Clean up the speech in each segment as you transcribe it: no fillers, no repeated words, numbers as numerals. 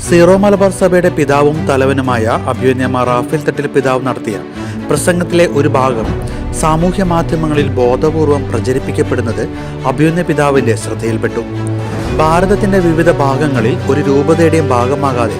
Zero Malabar സഭയുടെ പിതാവും തലവനുമായ അഭിവന്യ മാർ റാഫേൽ തട്ടിൽ പിതാവ് നടത്തിയ പ്രസംഗത്തിലെ ഒരു ഭാഗം സാമൂഹ്യ മാധ്യമങ്ങളിൽ ബോധപൂർവം പ്രചരിപ്പിക്കപ്പെടുന്നത് അഭിവന്യ പിതാവിന്റെ ശ്രദ്ധയിൽപ്പെട്ടു. ഭാരതത്തിന്റെ വിവിധ ഭാഗങ്ങളിൽ ഒരു രൂപതയുടെയും ഭാഗമാകാതെ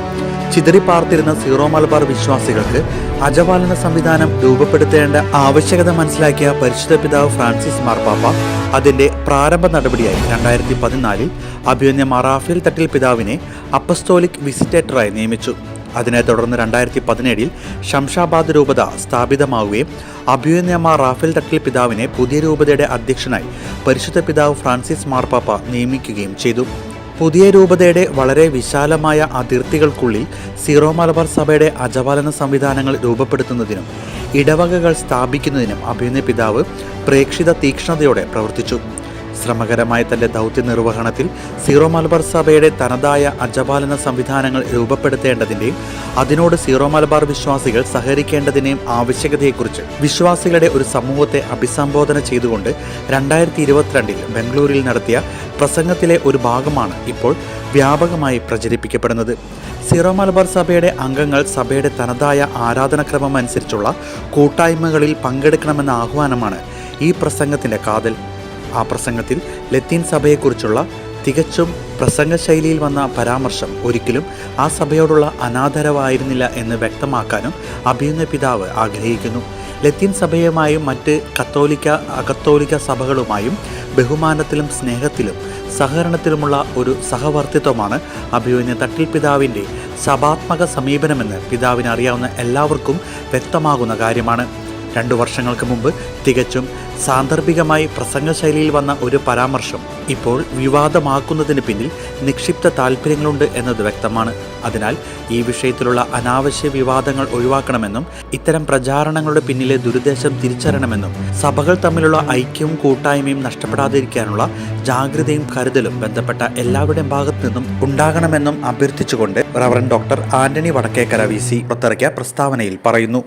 ചിതറിപ്പാർത്തിരുന്ന സീറോ മലബാർ വിശ്വാസികൾക്ക് അജപാലന സംവിധാനം രൂപപ്പെടുത്തേണ്ട ആവശ്യകത മനസ്സിലാക്കിയ പരിശുദ്ധ പിതാവ് ഫ്രാൻസിസ് മാർപ്പാപ്പ അതിന്റെ പ്രാരംഭ നടപടിയായി 2014 അഭിവന്യ മാർ റാഫേൽ തട്ടിൽ പിതാവിനെ അപ്പസ്തോലിക് വിസിറ്റേറ്ററായി നിയമിച്ചു. അതിനെ തുടർന്ന് 2017 ശംഷാബാദ് രൂപത സ്ഥാപിതമാവുകയും അഭിവന്യ മാർ റാഫേൽ തട്ടിൽ പിതാവിനെ പുതിയ രൂപതയുടെ അധ്യക്ഷനായി പരിശുദ്ധ പിതാവ് ഫ്രാൻസിസ് മാർപ്പാപ്പ നിയമിക്കുകയും ചെയ്തു. പുതിയ രൂപതയുടെ വളരെ വിശാലമായ അതിർത്തികൾക്കുള്ളിൽ സീറോ മലബാർ സഭയുടെ അജപാലന സംവിധാനങ്ങൾ രൂപപ്പെടുത്തുന്നതിനും ഇടവകകൾ സ്ഥാപിക്കുന്നതിനും അഭിവന്യ പിതാവ് പ്രേക്ഷിത തീക്ഷ്ണതയോടെ പ്രവർത്തിച്ചു. ശ്രമകരമായ തന്റെ ദൗത്യ നിർവഹണത്തിൽ സീറോ മലബാർ സഭയുടെ തനതായ അജപാലന സംവിധാനങ്ങൾ രൂപപ്പെടുത്തേണ്ടതിൻ്റെയും അതിനോട് സീറോ മലബാർ വിശ്വാസികൾ സഹകരിക്കേണ്ടതിൻ്റെയും ആവശ്യകതയെക്കുറിച്ച് വിശ്വാസികളുടെ ഒരു സമൂഹത്തെ അഭിസംബോധന ചെയ്തുകൊണ്ട് 2022 ബംഗളൂരിൽ നടത്തിയ പ്രസംഗത്തിലെ ഒരു ഭാഗമാണ് ഇപ്പോൾ വ്യാപകമായി പ്രചരിപ്പിക്കപ്പെടുന്നത്. സീറോ മലബാർ സഭയുടെ അംഗങ്ങൾ സഭയുടെ തനതായ ആരാധനക്രമം അനുസരിച്ചുള്ള കൂട്ടായ്മകളിൽ പങ്കെടുക്കണമെന്ന ആഹ്വാനമാണ് ഈ പ്രസംഗത്തിൻ്റെ കാതൽ. ആ പ്രസംഗത്തിൽ ലത്തീൻ സഭയെക്കുറിച്ചുള്ള തികച്ചും പ്രസംഗശൈലിയിൽ വന്ന പരാമർശം ഒരിക്കലും ആ സഭയോടുള്ള അനാദരവായിരുന്നില്ല എന്ന് വ്യക്തമാക്കാനും അഭിവന്യ പിതാവ് ആഗ്രഹിക്കുന്നു. ലത്തീൻ സഭയുമായും മറ്റ് അകത്തോലിക്ക സഭകളുമായും ബഹുമാനത്തിലും സ്നേഹത്തിലും സഹകരണത്തിലുമുള്ള ഒരു സഹവർത്തിത്വമാണ് അഭിവന്യ തട്ടിൽ പിതാവിൻ്റെ സഭാത്മക സമീപനമെന്ന് പിതാവിന് അറിയാവുന്ന എല്ലാവർക്കും വ്യക്തമാകുന്ന കാര്യമാണ്. 2 വർഷങ്ങൾക്ക് മുമ്പ് തികച്ചും സാന്ദർഭികമായി പ്രസംഗശൈലിയിൽ വന്ന ഒരു പരാമർശം ഇപ്പോൾ വിവാദമാക്കുന്നതിന് പിന്നിൽ നിക്ഷിപ്ത താല്പര്യങ്ങളുണ്ട് എന്നത് വ്യക്തമാണ്. അതിനാൽ ഈ വിഷയത്തിലുള്ള അനാവശ്യ വിവാദങ്ങൾ ഒഴിവാക്കണമെന്നും ഇത്തരം പ്രചാരണങ്ങളുടെ പിന്നിലെ ദുരുദ്ദേശം തിരിച്ചറിയണമെന്നും സഭകൾ തമ്മിലുള്ള ഐക്യവും കൂട്ടായ്മയും നഷ്ടപ്പെടാതിരിക്കാനുള്ള ജാഗ്രതയും കരുതലും ബന്ധപ്പെട്ട എല്ലാവരുടെയും ഭാഗത്തു നിന്നും ഉണ്ടാകണമെന്നും അഭ്യർത്ഥിച്ചുകൊണ്ട് reverend doctor Antony Vadakkekara VC പുറത്തിറക്കിയ പ്രസ്താവനയിൽ പറയുന്നു.